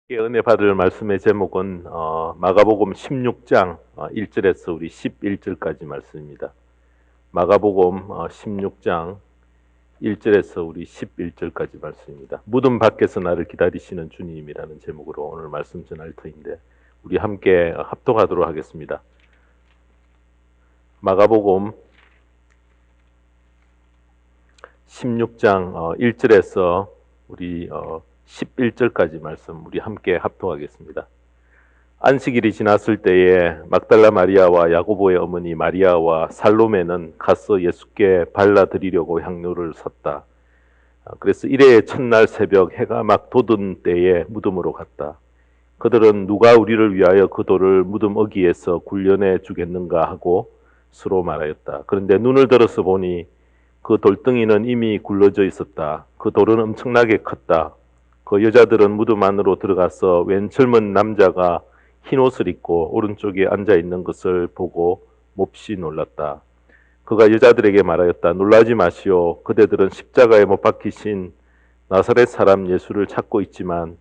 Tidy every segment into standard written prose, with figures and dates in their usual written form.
은혜 받을 말씀의 제목은 마가복음 16장 1절에서 우리 11절까지 말씀입니다. 마가복음 16장 1절에서 우리 11절까지 말씀입니다. 무덤 밖에서 나를 기다리시는 주님이라는 제목으로 오늘 말씀 전할 터인데 우리 함께 합독하도록 하겠습니다. 마가복음 16장 1절에서 우리 11절까지 말씀 우리 함께 합독하겠습니다. 안식일이 지났을 때에 막달라 마리아와 야고보의 어머니 마리아와 살로메는 가서 예수께 발라드리려고 향료를 샀다. 그래서 이레의 첫날 새벽 해가 막 돋은 때에 무덤으로 갔다. 그들은 누가 우리를 위하여 그 돌을 무덤 어귀에서 굴려내 주겠는가 하고 서로 말하였다. 그런데 눈을 들어서 보니 그 돌덩이는 이미 굴러져 있었다. 그 돌은 엄청나게 컸다. 그 여자들은 무덤 안으로 들어가서 웬 젊은 남자가 흰 옷을 입고 오른쪽에 앉아 있는 것을 보고 몹시 놀랐다. 그가 여자들에게 말하였다. 놀라지 마시오. 그대들은 십자가에 못 박히신 나사렛 사람 예수를 찾고 있지만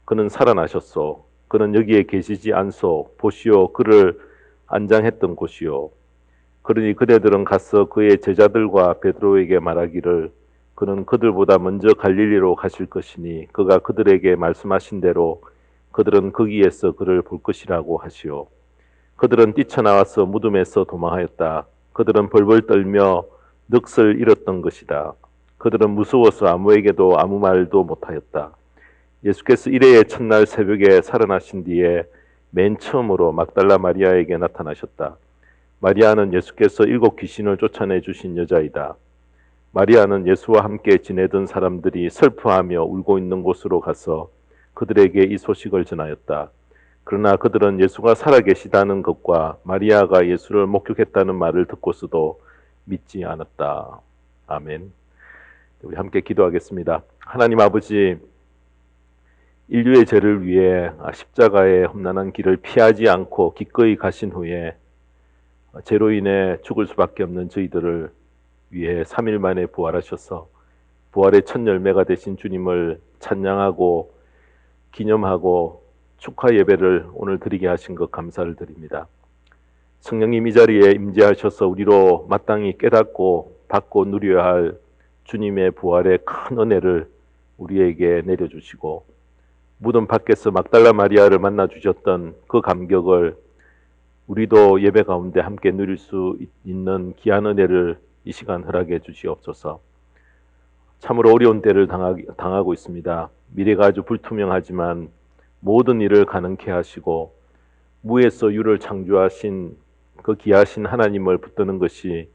그는 살아나셨소. 그는 여기에 계시지 않소. 보시오. 그를 안장했던 곳이요. 그러니 그대들은 가서 그의 제자들과 베드로에게 말하기를 그는 그들보다 먼저 갈릴리로 가실 것이니 그가 그들에게 말씀하신 대로 그들은 거기에서 그를 볼 것이라고 하시오. 그들은 뛰쳐나와서 무덤에서 도망하였다. 그들은 벌벌 떨며 넋을 잃었던 것이다. 그들은 무서워서 아무에게도 아무 말도 못하였다. 예수께서 이레의 첫날 새벽에 살아나신 뒤에 맨 처음으로 막달라 마리아에게 나타나셨다. 마리아는 예수께서 7 귀신을 쫓아내 주신 여자이다. 마리아는 예수와 함께 지내던 사람들이 슬퍼하며 울고 있는 곳으로 가서 그들에게 이 소식을 전하였다. 그러나 그들은 예수가 살아계시다는 것과 마리아가 예수를 목격했다는 말을 듣고서도 믿지 않았다. 아멘. 우리 함께 기도하겠습니다. 하나님 아버지, 인류의 죄를 위해 십자가의 험난한 길을 피하지 않고 기꺼이 가신 후에 죄로 인해 죽을 수밖에 없는 저희들을 위해 3일 만에 부활하셔서 부활의 첫 열매가 되신 주님을 찬양하고 기념하고 축하 예배를 오늘 드리게 하신 것 감사를 드립니다. 성령님 이 자리에 임재하셔서 우리로 마땅히 깨닫고 받고 누려야 할 주님의 부활의 큰 은혜를 우리에게 내려주시고 무덤 밖에서 막달라 마리아를 만나 주셨던 그 감격을 우리도 예배 가운데 함께 누릴 수 있는 귀한 은혜를 이 시간 허락해 주시옵소서. 참으로 어려운 때를 당하고 있습니다. 미래가 아주 불투명하지만 모든 일을 가능케 하시고 무에서 유를 창조하신 그 귀하신 하나님을 붙드는 것이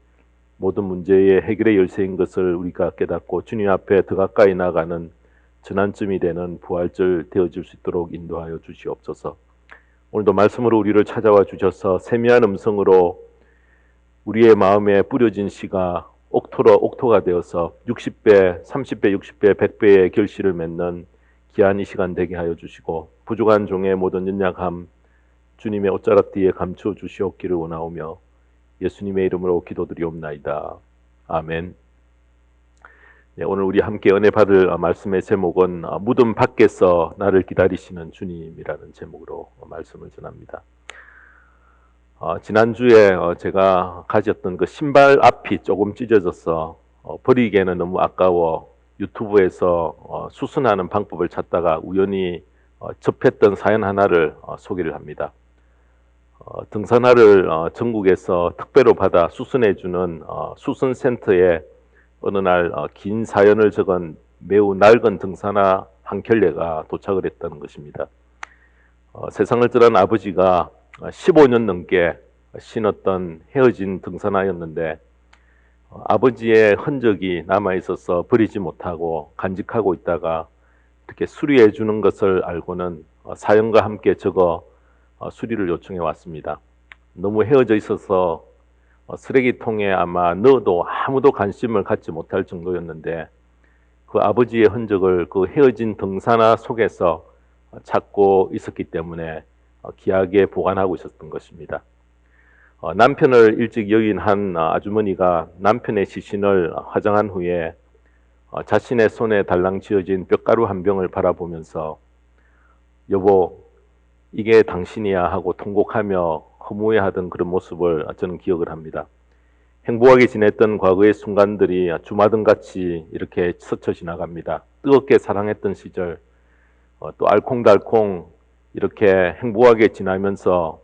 모든 문제의 해결의 열쇠인 것을 우리가 깨닫고 주님 앞에 더 가까이 나가는 전환점이 되는 부활절 되어질 수 있도록 인도하여 주시옵소서. 오늘도 말씀으로 우리를 찾아와 주셔서 세미한 음성으로 우리의 마음에 뿌려진 씨가 옥토가 되어서 60배, 30배, 60배, 100배의 결실을 맺는 귀한 이 시간 되게 하여 주시고 부족한 종의 모든 연약함 주님의 옷자락 뒤에 감추어 주시옵기를 원하오며 예수님의 이름으로 기도드리옵나이다. 아멘. 네, 오늘 우리 함께 은혜 받을 말씀의 제목은 무덤 밖에서 나를 기다리시는 주님이라는 제목으로 말씀을 전합니다. 지난주에 제가 가졌던 그 신발 앞이 조금 찢어져서 버리기에는 너무 아까워 유튜브에서 수선하는 방법을 찾다가 우연히 접했던 사연 하나를 소개를 합니다. 등산화를 전국에서 택배로 받아 수선해주는 수선센터에 어느 날 긴 사연을 적은 매우 낡은 등산화 한 켤레가 도착을 했다는 것입니다. 세상을 떠난 아버지가 15년 넘게 신었던 헤어진 등산화였는데 아버지의 흔적이 남아있어서 버리지 못하고 간직하고 있다가 이렇게 수리해 주는 것을 알고는 사연과 함께 적어 수리를 요청해 왔습니다. 너무 헤어져 있어서 쓰레기통에 아마 넣어도 아무도 관심을 갖지 못할 정도였는데 그 아버지의 흔적을 그 헤어진 등산화 속에서 찾고 있었기 때문에 귀하게 보관하고 있었던 것입니다. 남편을 일찍 여긴 한 아주머니가 남편의 시신을 화장한 후에 자신의 손에 달랑 쥐어진 뼈가루 한 병을 바라보면서 여보, 이게 당신이야 하고 통곡하며 허무해하던 그런 모습을 저는 기억을 합니다. 행복하게 지냈던 과거의 순간들이 주마등같이 이렇게 스쳐 지나갑니다. 뜨겁게 사랑했던 시절, 또 알콩달콩 이렇게 행복하게 지나면서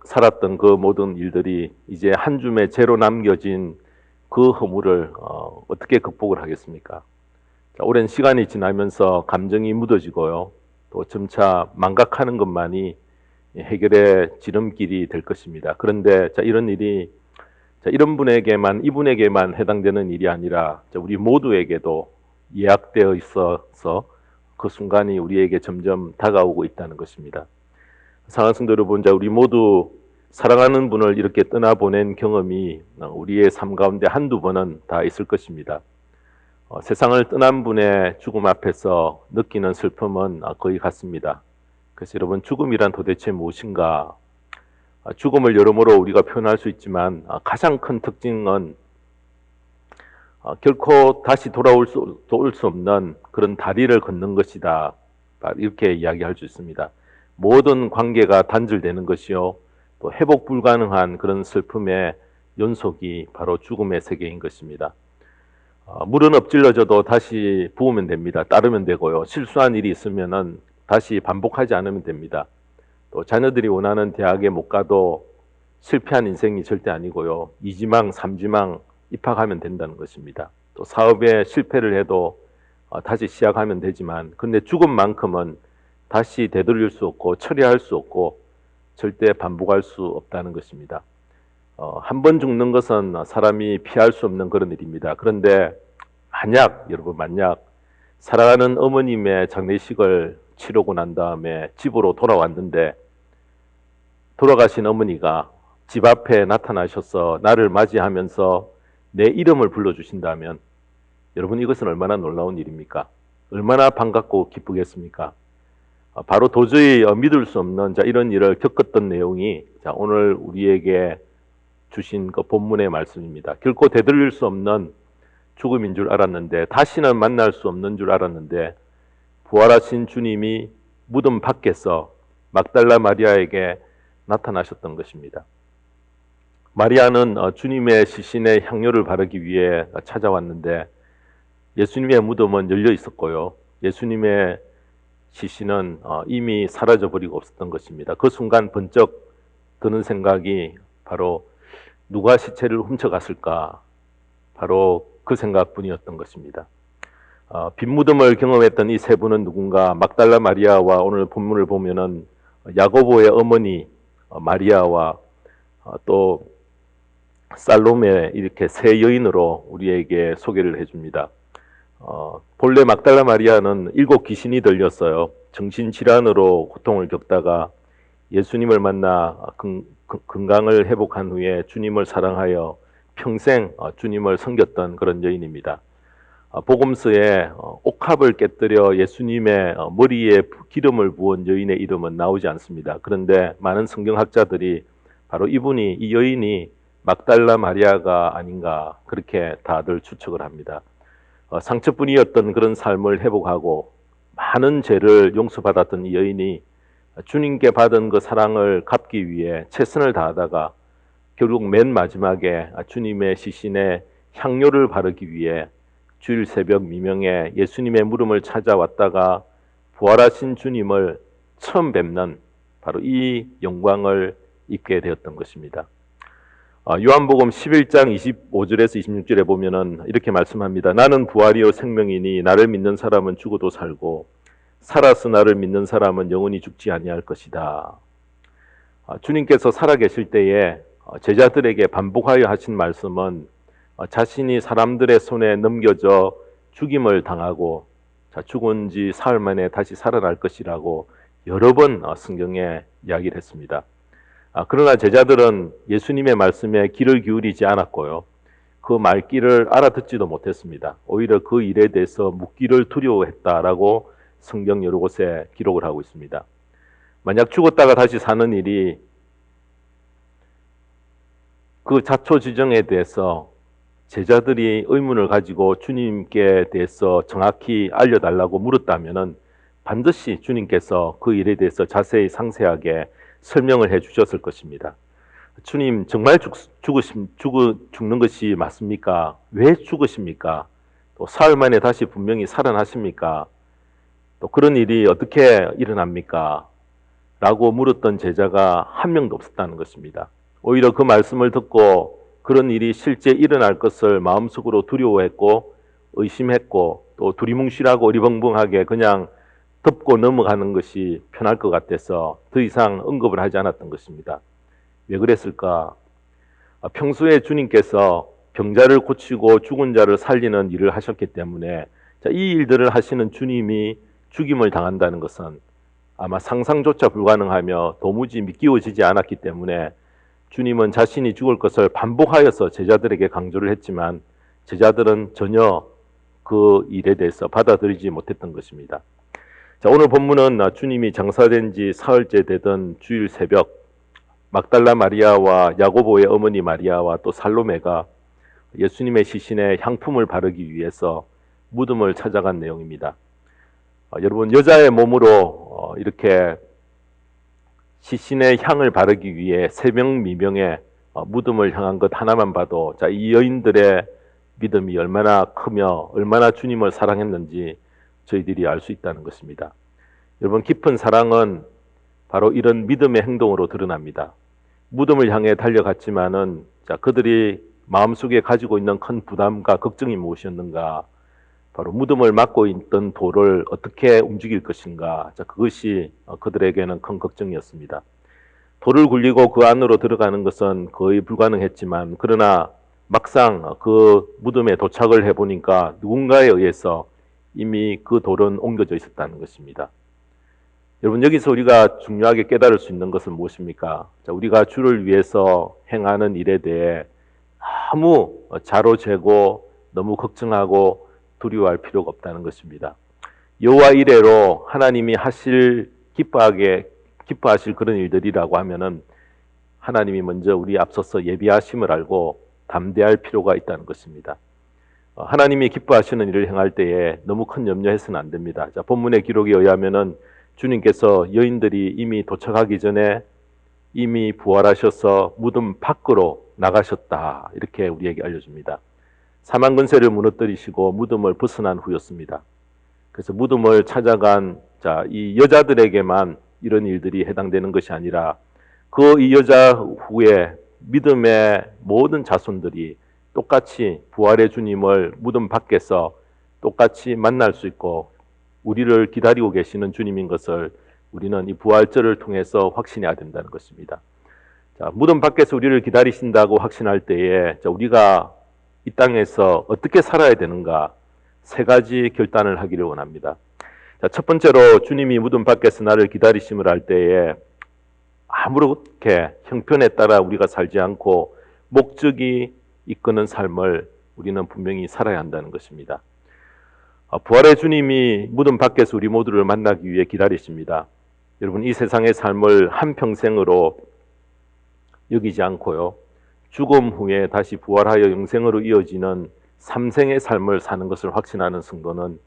살았던 그 모든 일들이 이제 한 줌의 재로 남겨진 그 허물을 어떻게 극복을 하겠습니까? 자, 오랜 시간이 지나면서 감정이 묻어지고요. 또 점차 망각하는 것만이 해결의 지름길이 될 것입니다. 그런데 자, 이런 일이 이런 분에게만, 이분에게만 해당되는 일이 아니라 우리 모두에게도 예약되어 있어서 그 순간이 우리에게 점점 다가오고 있다는 것입니다. 사랑하는 성도 여러분, 우리 모두 사랑하는 분을 이렇게 떠나보낸 경험이 우리의 삶 가운데 한두 번은 다 있을 것입니다. 세상을 떠난 분의 죽음 앞에서 느끼는 슬픔은 거의 같습니다. 그래서 여러분, 죽음이란 도대체 무엇인가? 죽음을 여러모로 우리가 표현할 수 있지만 가장 큰 특징은 결코 다시 돌아올 수 없는 그런 다리를 걷는 것이다. 이렇게 이야기할 수 있습니다. 모든 관계가 단절되는 것이요, 또 회복 불가능한 그런 슬픔의 연속이 바로 죽음의 세계인 것입니다. 물은 엎질러져도 다시 부으면 됩니다. 따르면 되고요. 실수한 일이 있으면은 다시 반복하지 않으면 됩니다. 또 자녀들이 원하는 대학에 못 가도 실패한 인생이 절대 아니고요. 2지망, 3지망 입학하면 된다는 것입니다. 또 사업에 실패를 해도 다시 시작하면 되지만, 근데 죽음만큼은 다시 되돌릴 수 없고 처리할 수 없고 절대 반복할 수 없다는 것입니다. 한 번 죽는 것은 사람이 피할 수 없는 그런 일입니다. 그런데 여러분 만약 사랑하는 어머님의 장례식을 치르고 난 다음에 집으로 돌아왔는데 돌아가신 어머니가 집 앞에 나타나셔서 나를 맞이하면서 내 이름을 불러주신다면 여러분, 이것은 얼마나 놀라운 일입니까? 얼마나 반갑고 기쁘겠습니까? 바로 도저히 믿을 수 없는 이런 일을 겪었던 내용이 오늘 우리에게 주신 그 본문의 말씀입니다. 결코 되돌릴 수 없는 죽음인 줄 알았는데, 다시는 만날 수 없는 줄 알았는데, 부활하신 주님이 무덤 밖에서 막달라 마리아에게 나타나셨던 것입니다. 마리아는 주님의 시신에 향료를 바르기 위해 찾아왔는데 예수님의 무덤은 열려 있었고요. 예수님의 시신은 이미 사라져버리고 없었던 것입니다. 그 순간 번쩍 드는 생각이 바로 누가 시체를 훔쳐갔을까? 바로 그 생각뿐이었던 것입니다. 빈 무덤을 경험했던 이 세 분은 누군가? 막달라 마리아와 오늘 본문을 보면은 야고보의 어머니 마리아와 또 살로메, 이렇게 세 여인으로 우리에게 소개를 해줍니다. 본래 막달라 마리아는 7 귀신이 들렸어요. 정신질환으로 고통을 겪다가 예수님을 만나 건강을 회복한 후에 주님을 사랑하여 평생 주님을 섬겼던 그런 여인입니다. 복음서에 옥합을 깨뜨려 예수님의 머리에 기름을 부은 여인의 이름은 나오지 않습니다. 그런데 많은 성경학자들이 바로 이 여인이 막달라 마리아가 아닌가, 그렇게 다들 추측을 합니다. 상처뿐이었던 그런 삶을 회복하고 많은 죄를 용서받았던 이 여인이 주님께 받은 그 사랑을 갚기 위해 최선을 다하다가 결국 맨 마지막에 주님의 시신에 향료를 바르기 위해 주일 새벽 미명에 예수님의 무덤을 찾아왔다가 부활하신 주님을 처음 뵙는 바로 이 영광을 입게 되었던 것입니다. 요한복음 11장 25절에서 26절에 보면은 이렇게 말씀합니다. 나는 부활이요 생명이니 나를 믿는 사람은 죽어도 살고 살아서 나를 믿는 사람은 영원히 죽지 아니할 것이다. 주님께서 살아계실 때에 제자들에게 반복하여 하신 말씀은 자신이 사람들의 손에 넘겨져 죽임을 당하고 죽은 지 사흘 만에 다시 살아날 것이라고 여러 번 성경에 이야기를 했습니다. 그러나 제자들은 예수님의 말씀에 귀를 기울이지 않았고요. 그 말귀를 알아듣지도 못했습니다. 오히려 그 일에 대해서 묻기를 두려워했다라고 성경 여러 곳에 기록을 하고 있습니다. 만약 죽었다가 다시 사는 일이 그 자초지정에 대해서 제자들이 의문을 가지고 주님께 대해서 정확히 알려달라고 물었다면은 반드시 주님께서 그 일에 대해서 자세히 상세하게 설명을 해 주셨을 것입니다. 주님 정말 죽는 것이 맞습니까? 왜 죽으십니까? 또 사흘 만에 다시 분명히 살아나십니까? 또 그런 일이 어떻게 일어납니까? 라고 물었던 제자가 한 명도 없었다는 것입니다. 오히려 그 말씀을 듣고 그런 일이 실제 일어날 것을 마음속으로 두려워했고 의심했고 또 두리뭉실하고 어리벙벙하게 그냥 덮고 넘어가는 것이 편할 것 같아서 더 이상 언급을 하지 않았던 것입니다. 왜 그랬을까? 평소에 주님께서 병자를 고치고 죽은 자를 살리는 일을 하셨기 때문에 이 일들을 하시는 주님이 죽임을 당한다는 것은 아마 상상조차 불가능하며 도무지 믿기워지지 않았기 때문에 주님은 자신이 죽을 것을 반복하여서 제자들에게 강조를 했지만 제자들은 전혀 그 일에 대해서 받아들이지 못했던 것입니다. 자, 오늘 본문은 주님이 장사된 지 사흘째 되던 주일 새벽 막달라 마리아와 야고보의 어머니 마리아와 또 살로메가 예수님의 시신에 향품을 바르기 위해서 무덤을 찾아간 내용입니다. 여러분, 여자의 몸으로 이렇게 시신의 향을 바르기 위해 새벽 미명에 무덤을 향한 것 하나만 봐도 이 여인들의 믿음이 얼마나 크며 얼마나 주님을 사랑했는지 저희들이 알 수 있다는 것입니다. 여러분, 깊은 사랑은 바로 이런 믿음의 행동으로 드러납니다. 무덤을 향해 달려갔지만은 그들이 마음속에 가지고 있는 큰 부담과 걱정이 무엇이었는가? 바로 무덤을 막고 있던 돌을 어떻게 움직일 것인가? 그것이 그들에게는 큰 걱정이었습니다. 돌을 굴리고 그 안으로 들어가는 것은 거의 불가능했지만 그러나 막상 그 무덤에 도착을 해보니까 누군가에 의해서 이미 그 돌은 옮겨져 있었다는 것입니다. 여러분, 여기서 우리가 중요하게 깨달을 수 있는 것은 무엇입니까? 우리가 주를 위해서 행하는 일에 대해 너무 자로 재고 너무 걱정하고 두려워할 필요가 없다는 것입니다. 여호와 이래로 하나님이 기뻐하실 그런 일들이라고 하면은 하나님이 먼저 우리 앞서서 예비하심을 알고 담대할 필요가 있다는 것입니다. 하나님이 기뻐하시는 일을 행할 때에 너무 큰 염려해서는 안 됩니다. 자, 본문의 기록에 의하면은 주님께서 여인들이 이미 도착하기 전에 이미 부활하셔서 무덤 밖으로 나가셨다, 이렇게 우리에게 알려줍니다. 사망 권세를 무너뜨리시고 무덤을 벗어난 후였습니다. 그래서 무덤을 찾아간 이 여자들에게만 이런 일들이 해당되는 것이 아니라 그 이 여자 후에 믿음의 모든 자손들이 똑같이 부활의 주님을 무덤 밖에서 똑같이 만날 수 있고 우리를 기다리고 계시는 주님인 것을 우리는 이 부활절을 통해서 확신해야 된다는 것입니다. 자, 무덤 밖에서 우리를 기다리신다고 확신할 때에 우리가 이 땅에서 어떻게 살아야 되는가 세 가지 결단을 하기를 원합니다. 자, 첫 번째로 주님이 무덤 밖에서 나를 기다리심을 할 때에 아무렇게 형편에 따라 우리가 살지 않고 목적이 이끄는 삶을 우리는 분명히 살아야 한다는 것입니다. 부활의 주님이 무덤 밖에서 우리 모두를 만나기 위해 기다리십니다. 여러분, 이 세상의 삶을 한평생으로 여기지 않고요, 죽음 후에 다시 부활하여 영생으로 이어지는 삼생의 삶을 사는 것을 확신하는 성도는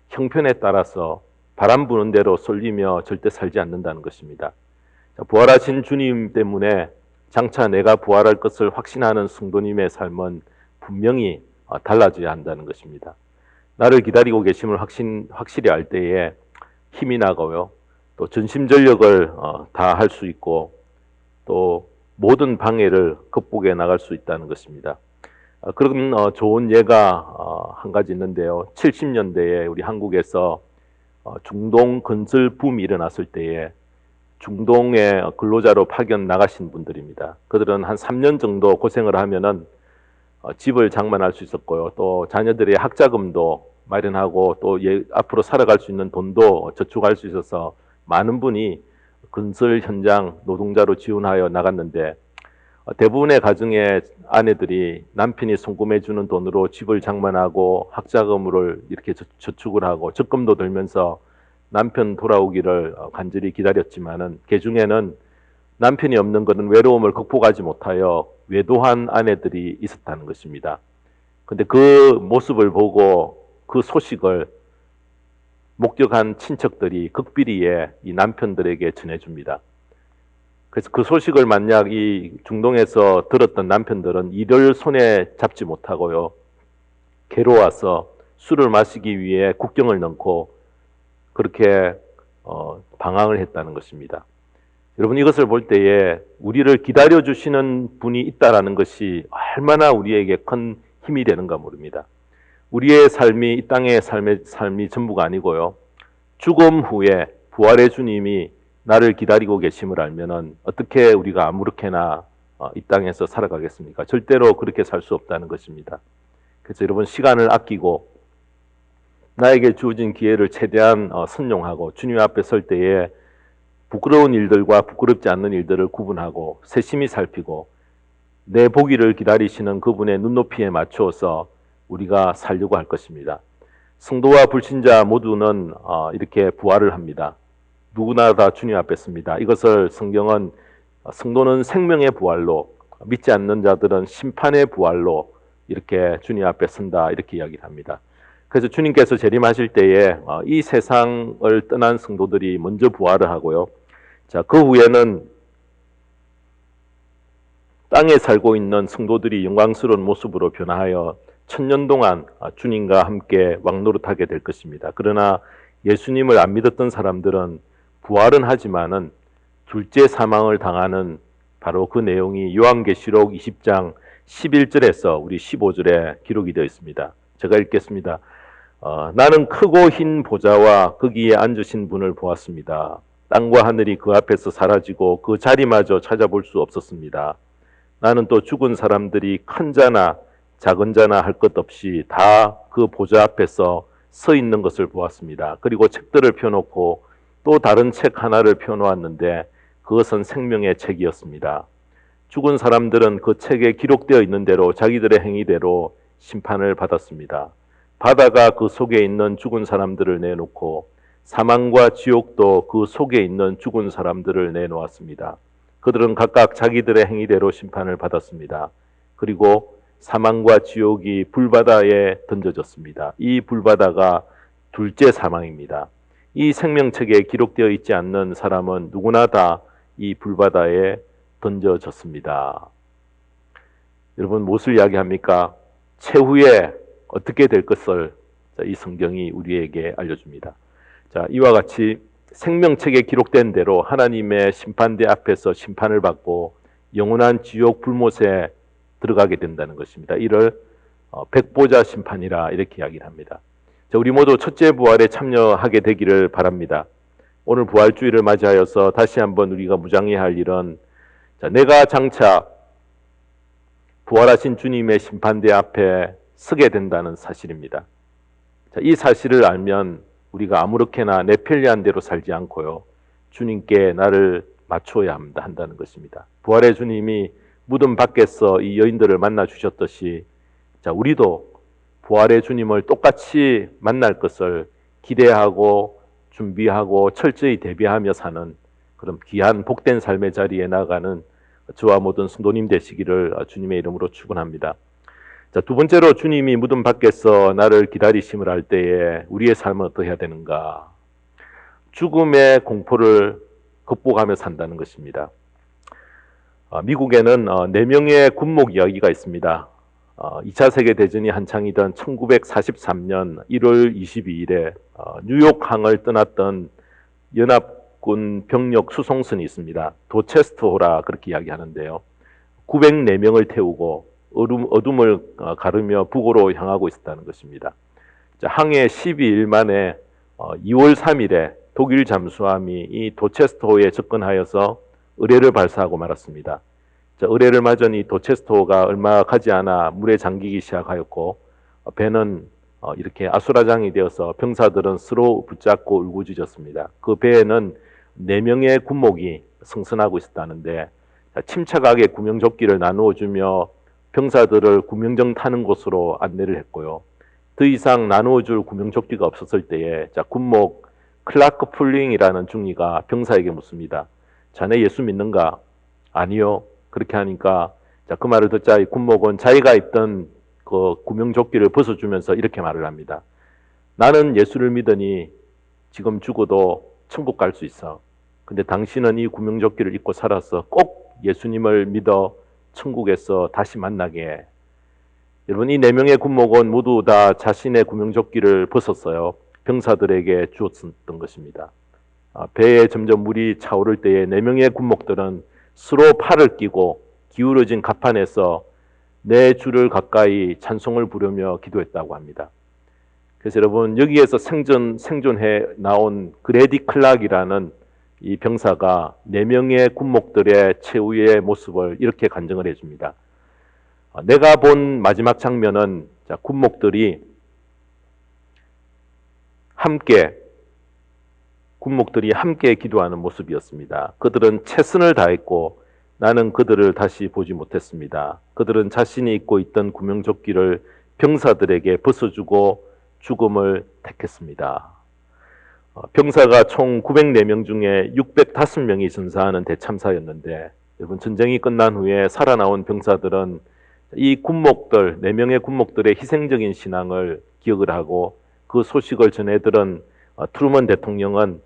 형편에 따라서 바람 부는 대로 쏠리며 절대 살지 않는다는 것입니다. 부활하신 주님 때문에 장차 내가 부활할 것을 확신하는 성도님의 삶은 분명히 달라져야 한다는 것입니다. 나를 기다리고 계심을 확실히 알 때에 힘이 나고요, 또 전심전력을 다할 수 있고 또 모든 방해를 극복해 나갈 수 있다는 것입니다. 그런 좋은 예가 한 가지 있는데요. 70년대에 우리 한국에서 중동 건설 붐이 일어났을 때에 중동에 근로자로 파견 나가신 분들입니다. 그들은 한 3년 정도 고생을 하면은 집을 장만할 수 있었고요, 또 자녀들의 학자금도 마련하고 또 앞으로 살아갈 수 있는 돈도 저축할 수 있어서 많은 분이 건설 현장 노동자로 지원하여 나갔는데 대부분의 가정의 아내들이 남편이 송금해 주는 돈으로 집을 장만하고 학자금을 이렇게 저축을 하고 적금도 들면서 남편 돌아오기를 간절히 기다렸지만은 그 중에는 남편이 없는 것은 외로움을 극복하지 못하여 외도한 아내들이 있었다는 것입니다. 근데 그 모습을 보고 그 소식을 목격한 친척들이 극비리에 이 남편들에게 전해줍니다. 그래서 그 소식을 만약 이 중동에서 들었던 남편들은 이를 손에 잡지 못하고요, 괴로워서 술을 마시기 위해 국경을 넘고 그렇게 방황을 했다는 것입니다. 여러분, 이것을 볼 때에 우리를 기다려주시는 분이 있다는 것이 얼마나 우리에게 큰 힘이 되는가 모릅니다. 우리의 삶이 이 땅의 삶이 전부가 아니고요, 죽음 후에 부활의 주님이 나를 기다리고 계심을 알면은 어떻게 우리가 아무렇게나 이 땅에서 살아가겠습니까? 절대로 그렇게 살 수 없다는 것입니다. 그래서 여러분, 시간을 아끼고 나에게 주어진 기회를 최대한 선용하고 주님 앞에 설 때에 부끄러운 일들과 부끄럽지 않는 일들을 구분하고 세심히 살피고 내 보기를 기다리시는 그분의 눈높이에 맞추어서 우리가 살려고 할 것입니다. 성도와 불신자 모두는 이렇게 부활을 합니다. 누구나 다 주님 앞에 섭니다. 이것을 성경은 성도는 생명의 부활로, 믿지 않는 자들은 심판의 부활로 이렇게 주님 앞에 선다, 이렇게 이야기를 합니다. 그래서 주님께서 재림하실 때에 이 세상을 떠난 성도들이 먼저 부활을 하고요, 자, 그 후에는 땅에 살고 있는 성도들이 영광스러운 모습으로 변화하여 1000년 동안 주님과 함께 왕노릇하게 될 것입니다. 그러나 예수님을 안 믿었던 사람들은 부활은 하지만은 둘째 사망을 당하는 바로 그 내용이 요한계시록 20장 11절에서 우리 15절에 기록이 되어 있습니다. 제가 읽겠습니다. 나는 크고 흰 보좌와 거기에 앉으신 분을 보았습니다. 땅과 하늘이 그 앞에서 사라지고 그 자리마저 찾아볼 수 없었습니다. 나는 또 죽은 사람들이 큰 자나 작은 자나 할 것 없이 다 그 보좌 앞에서 서 있는 것을 보았습니다. 그리고 책들을 펴놓고 또 다른 책 하나를 펴놓았는데 그것은 생명의 책이었습니다. 죽은 사람들은 그 책에 기록되어 있는 대로 자기들의 행위대로 심판을 받았습니다. 바다가 그 속에 있는 죽은 사람들을 내놓고 사망과 지옥도 그 속에 있는 죽은 사람들을 내놓았습니다. 그들은 각각 자기들의 행위대로 심판을 받았습니다. 그리고 사망과 지옥이 불바다에 던져졌습니다. 이 불바다가 둘째 사망입니다. 이 생명책에 기록되어 있지 않는 사람은 누구나 다 이 불바다에 던져졌습니다. 여러분, 무엇을 이야기합니까? 최후에 어떻게 될 것을 이 성경이 우리에게 알려줍니다. 자, 이와 같이 생명책에 기록된 대로 하나님의 심판대 앞에서 심판을 받고 영원한 지옥 불못에 들어가게 된다는 것입니다. 이를 백보자 심판이라 이렇게 이야기를 합니다. 자, 우리 모두 첫째 부활에 참여하게 되기를 바랍니다. 오늘 부활주의를 맞이하여서 다시 한번 우리가 무장해야 할 일은, 자, 내가 장차 부활하신 주님의 심판대 앞에 서게 된다는 사실입니다. 자, 이 사실을 알면 우리가 아무렇게나 내 편리한 대로 살지 않고요, 주님께 나를 맞춰야 한다는 것입니다. 부활의 주님이 무덤 밖에서 이 여인들을 만나 주셨듯이, 자, 우리도 부활의 주님을 똑같이 만날 것을 기대하고 준비하고 철저히 대비하며 사는 그런 귀한 복된 삶의 자리에 나가는 저와 모든 성도님 되시기를 주님의 이름으로 축원합니다. 자, 두 번째로 주님이 무덤 밖에서 나를 기다리심을 할 때에 우리의 삶은 어떻게 해야 되는가? 죽음의 공포를 극복하며 산다는 것입니다. 미국에는 4명의 군목 이야기가 있습니다. 2차 세계대전이 한창이던 1943년 1월 22일에 뉴욕항을 떠났던 연합군 병력 수송선이 있습니다. 도체스터호라 그렇게 이야기하는데요. 904명을 태우고 어둠을 가르며 북으로 향하고 있었다는 것입니다. 항해 12일 만에 2월 3일에 독일 잠수함이 이 도체스터호에 접근하여서 의뢰를 발사하고 말았습니다. 의뢰를 맞은 이 도체스터호가 얼마 가지 않아 물에 잠기기 시작하였고, 배는 이렇게 아수라장이 되어서 병사들은 서로 붙잡고 울부짖었습니다. 그 배에는 4명의 군목이 승선하고 있었다는데, 침착하게 구명조끼를 나누어주며 병사들을 구명정 타는 곳으로 안내를 했고요. 더 이상 나누어줄 구명조끼가 없었을 때에 군목 클라크 풀링이라는 중위가 병사에게 묻습니다. 자네 예수 믿는가? 아니요. 그렇게 하니까 그 말을 듣자 이 군목은 자기가 입던 그 구명조끼를 벗어주면서 이렇게 말을 합니다. 나는 예수를 믿으니 지금 죽어도 천국 갈 수 있어. 근데 당신은 이 구명조끼를 입고 살아서 꼭 예수님을 믿어 천국에서 다시 만나게 해. 여러분, 이 4명의 군목은 모두 다 자신의 구명조끼를 벗었어요. 병사들에게 주었던 것입니다. 배에 점점 물이 차오를 때에 4명의 군목들은 서로 팔을 끼고 기울어진 갑판에서 내 주를 가까이 찬송을 부르며 기도했다고 합니다. 그래서 여러분, 여기에서 생존해 나온 그레디 클락이라는 이 병사가 4명의 군목들의 최후의 모습을 이렇게 간증을 해줍니다. 내가 본 마지막 장면은 군목들이 함께 기도하는 모습이었습니다. 그들은 최선을 다했고 나는 그들을 다시 보지 못했습니다. 그들은 자신이 입고 있던 구명조끼를 병사들에게 벗어주고 죽음을 택했습니다. 병사가 총 904명 중에 605명이 전사하는 대참사였는데, 여러분, 전쟁이 끝난 후에 살아나온 병사들은 이 군목들, 4명의 군목들의 희생적인 신앙을 기억을 하고 그 소식을 전해들은 트루먼 대통령은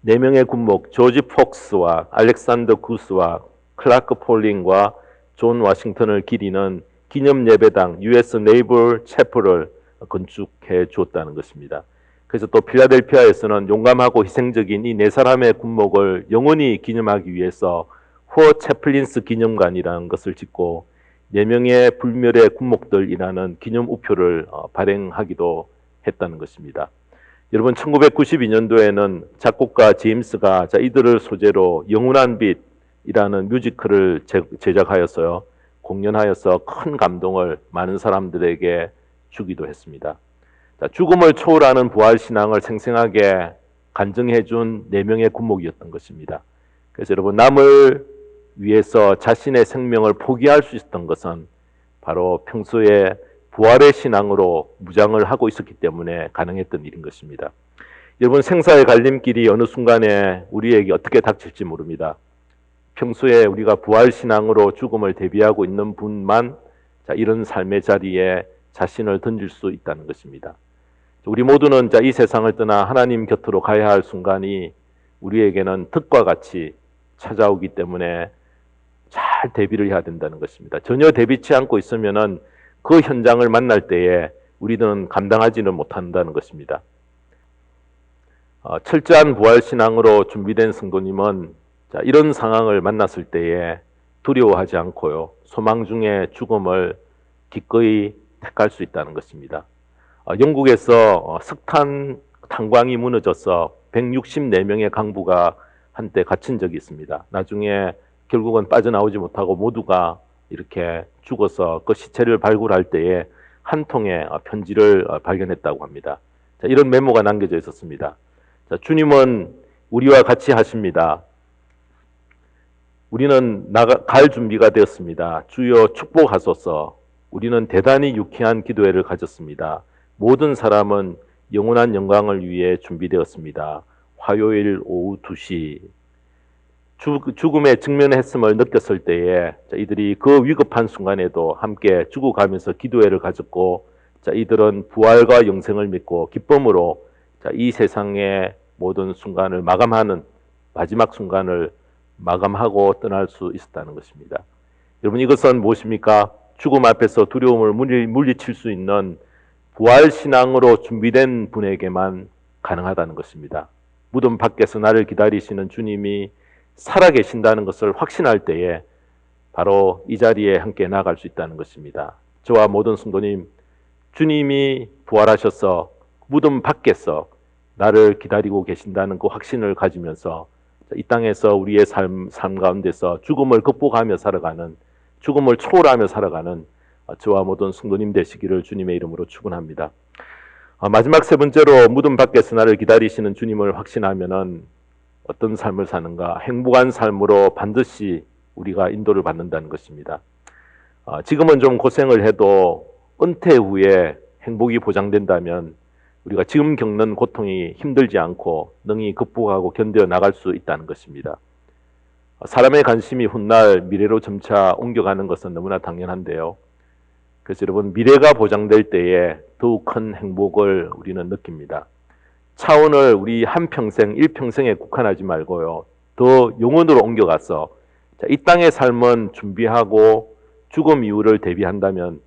4명의 군목 조지 폭스와 알렉산더 구스와 클라크 폴링과 존 와싱턴을 기리는 기념 예배당 US 네이벌 채플을 건축해 주었다는 것입니다. 그래서 또 필라델피아에서는 용감하고 희생적인 이 4사람의 군목을 영원히 기념하기 위해서 호 채플린스 기념관이라는 것을 짓고 4명의 불멸의 군목들이라는 기념 우표를 발행하기도 했다는 것입니다. 여러분, 1992년도에는 작곡가 제임스가 이들을 소재로 영원한 빛이라는 뮤지컬을 제작하였어요. 공연하여서 큰 감동을 많은 사람들에게 주기도 했습니다. 죽음을 초월하는 부활신앙을 생생하게 간증해준 4명의 군목이었던 것입니다. 그래서 여러분, 남을 위해서 자신의 생명을 포기할 수 있었던 것은 바로 평소에 부활의 신앙으로 무장을 하고 있었기 때문에 가능했던 일인 것입니다. 여러분, 생사의 갈림길이 어느 순간에 우리에게 어떻게 닥칠지 모릅니다. 평소에 우리가 부활 신앙으로 죽음을 대비하고 있는 분만 이런 삶의 자리에 자신을 던질 수 있다는 것입니다. 우리 모두는 이 세상을 떠나 하나님 곁으로 가야 할 순간이 우리에게는 득과 같이 찾아오기 때문에 잘 대비를 해야 된다는 것입니다. 전혀 대비치 않고 있으면은 그 현장을 만날 때에 우리들은 감당하지는 못한다는 것입니다. 철저한 부활신앙으로 준비된 성도님은 이런 상황을 만났을 때에 두려워하지 않고요, 소망 중에 죽음을 기꺼이 택할 수 있다는 것입니다. 영국에서 석탄 탄광이 무너져서 164명의 강부가 한때 갇힌 적이 있습니다. 나중에 결국은 빠져나오지 못하고 모두가 이렇게 죽어서 그 시체를 발굴할 때에 한 통의 편지를 발견했다고 합니다. 이런 메모가 남겨져 있었습니다. 주님은 우리와 같이 하십니다. 우리는 갈 준비가 되었습니다. 주여 축복하소서. 우리는 대단히 유쾌한 기도회를 가졌습니다. 모든 사람은 영원한 영광을 위해 준비되었습니다. 화요일 오후 2시. 죽음에 직면했음을 느꼈을 때에 이들이 그 위급한 순간에도 함께 죽어가면서 기도회를 가졌고, 이들은 부활과 영생을 믿고 기쁨으로 이 세상의 모든 순간을 마감하는 마지막 순간을 마감하고 떠날 수 있었다는 것입니다. 여러분, 이것은 무엇입니까? 죽음 앞에서 두려움을 물리칠 수 있는 부활신앙으로 준비된 분에게만 가능하다는 것입니다. 무덤 밖에서 나를 기다리시는 주님이 살아계신다는 것을 확신할 때에 바로 이 자리에 함께 나아갈 수 있다는 것입니다. 저와 모든 성도님, 주님이 부활하셔서 무덤 밖에서 나를 기다리고 계신다는 그 확신을 가지면서 이 땅에서 우리의 삶 가운데서 죽음을 극복하며 살아가는, 죽음을 초월하며 살아가는 저와 모든 성도님 되시기를 주님의 이름으로 축원합니다. 마지막 세 번째로, 무덤 밖에서 나를 기다리시는 주님을 확신하면은 어떤 삶을 사는가? 행복한 삶으로 반드시 우리가 인도를 받는다는 것입니다. 지금은 좀 고생을 해도 은퇴 후에 행복이 보장된다면 우리가 지금 겪는 고통이 힘들지 않고 능히 극복하고 견뎌 나갈 수 있다는 것입니다. 사람의 관심이 훗날 미래로 점차 옮겨가는 것은 너무나 당연한데요. 그래서 여러분, 미래가 보장될 때에 더욱 큰 행복을 우리는 느낍니다. 차원을 우리 한평생, 일평생에 국한하지 말고요. 더 영원으로 옮겨가서 이 땅의 삶은 준비하고 죽음 이후를 대비한다면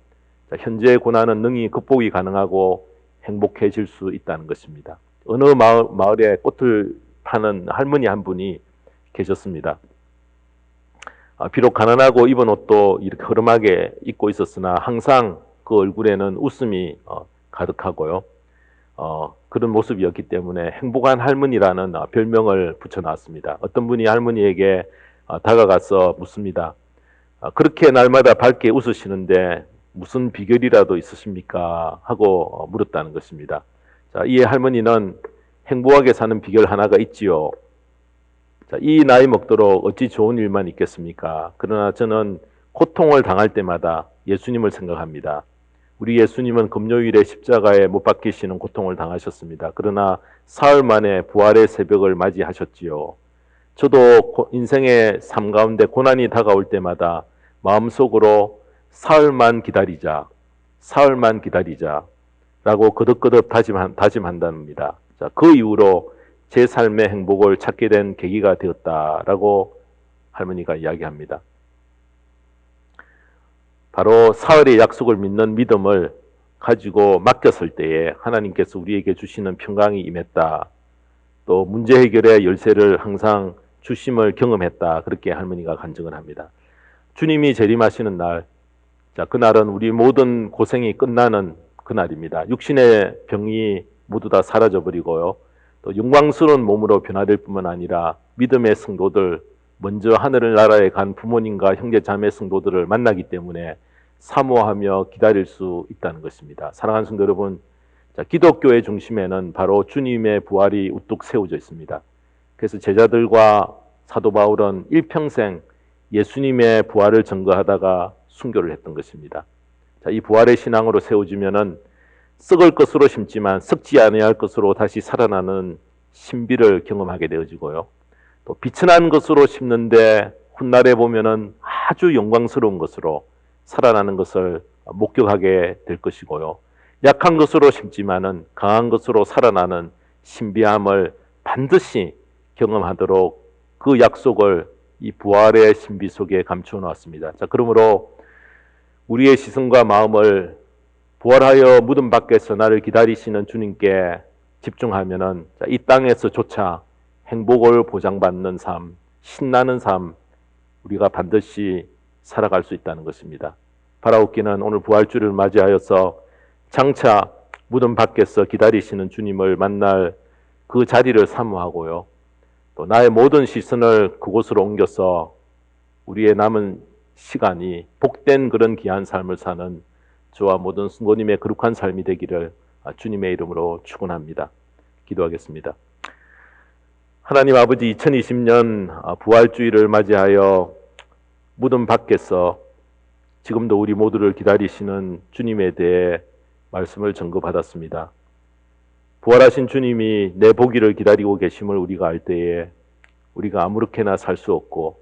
현재의 고난은 능히 극복이 가능하고 행복해질 수 있다는 것입니다. 어느 마을에 꽃을 파는 할머니 한 분이 계셨습니다. 비록 가난하고 입은 옷도 이렇게 허름하게 입고 있었으나 항상 그 얼굴에는 웃음이 가득하고요. 그런 모습이었기 때문에 행복한 할머니라는 별명을 붙여놨습니다. 어떤 분이 할머니에게 다가가서 묻습니다. 그렇게 날마다 밝게 웃으시는데 무슨 비결이라도 있으십니까? 하고 물었다는 것입니다. 자, 이에 할머니는 행복하게 사는 비결 하나가 있지요. 자, 이 나이 먹도록 어찌 좋은 일만 있겠습니까? 그러나 저는 고통을 당할 때마다 예수님을 생각합니다. 우리 예수님은 금요일에 십자가에 못 박히시는 고통을 당하셨습니다. 그러나 사흘 만에 부활의 새벽을 맞이하셨지요. 저도 인생의 삶 가운데 고난이 다가올 때마다 마음속으로 사흘만 기다리자 라고 거듭거듭 다짐한답니다. 자, 그 이후로 제 삶의 행복을 찾게 된 계기가 되었다라고 할머니가 이야기합니다. 바로 사흘의 약속을 믿는 믿음을 가지고 맡겼을 때에 하나님께서 우리에게 주시는 평강이 임했다. 또 문제 해결의 열쇠를 항상 주심을 경험했다. 그렇게 할머니가 간증을 합니다. 주님이 재림하시는 날, 자, 그날은 우리 모든 고생이 끝나는 그날입니다. 육신의 병이 모두 다 사라져버리고요. 또 영광스러운 몸으로 변화될 뿐만 아니라 믿음의 성도들, 먼저 하늘나라에 간 부모님과 형제 자매 성도들을 만나기 때문에 사모하며 기다릴 수 있다는 것입니다. 사랑하는 성도 여러분, 자, 기독교의 중심에는 바로 주님의 부활이 우뚝 세워져 있습니다. 그래서 제자들과 사도 바울은 일평생 예수님의 부활을 증거하다가 순교를 했던 것입니다. 자, 이 부활의 신앙으로 세워지면은 썩을 것으로 심지만 썩지 아니할 것으로 다시 살아나는 신비를 경험하게 되어지고요. 또 비천한 것으로 심는데 훗날에 보면은 아주 영광스러운 것으로 살아나는 것을 목격하게 될 것이고요. 약한 것으로 심지만은 강한 것으로 살아나는 신비함을 반드시 경험하도록 그 약속을 이 부활의 신비 속에 감추어 놓았습니다. 자, 그러므로 우리의 시선과 마음을 부활하여 무덤 밖에서 나를 기다리시는 주님께 집중하면은 이 땅에서조차 행복을 보장받는 삶, 신나는 삶 우리가 반드시 살아갈 수 있다는 것입니다. 바라옵기는 오늘 부활주를 맞이하여서 장차 무덤 밖에서 기다리시는 주님을 만날 그 자리를 사모하고요. 또 나의 모든 시선을 그곳으로 옮겨서 우리의 남은 시간이 복된 그런 귀한 삶을 사는 저와 모든 성도님의 거룩한 삶이 되기를 주님의 이름으로 축원합니다. 기도하겠습니다. 하나님 아버지, 2020년 부활주의를 맞이하여 무덤 밖에서 지금도 우리 모두를 기다리시는 주님에 대해 말씀을 전거받았습니다. 부활하신 주님이 내 보기를 기다리고 계심을 우리가 알 때에 우리가 아무렇게나 살 수 없고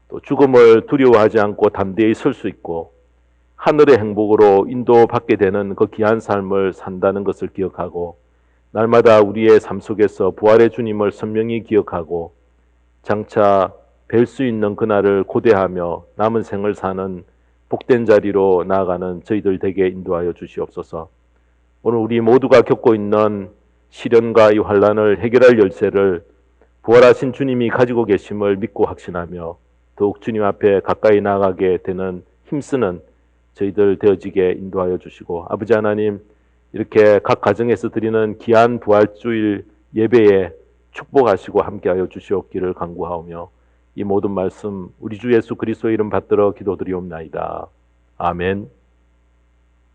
또 죽음을 두려워하지 않고 담대히 설 수 있고 하늘의 행복으로 인도받게 되는 그 귀한 삶을 산다는 것을 기억하고 날마다 우리의 삶 속에서 부활의 주님을 선명히 기억하고 장차 뵐 수 있는 그날을 고대하며 남은 생을 사는 복된 자리로 나아가는 저희들 되게 인도하여 주시옵소서. 오늘 우리 모두가 겪고 있는 시련과 이 환난을 해결할 열쇠를 부활하신 주님이 가지고 계심을 믿고 확신하며 더욱 주님 앞에 가까이 나아가게 되는 힘쓰는 저희들 되어지게 인도하여 주시고, 아버지 하나님, 이렇게 각 가정에서 드리는 귀한 부활주일 예배에 축복하시고 함께하여 주시옵기를 간구하오며 이 모든 말씀 우리 주 예수 그리스도의 이름 받들어 기도드리옵나이다. 아멘.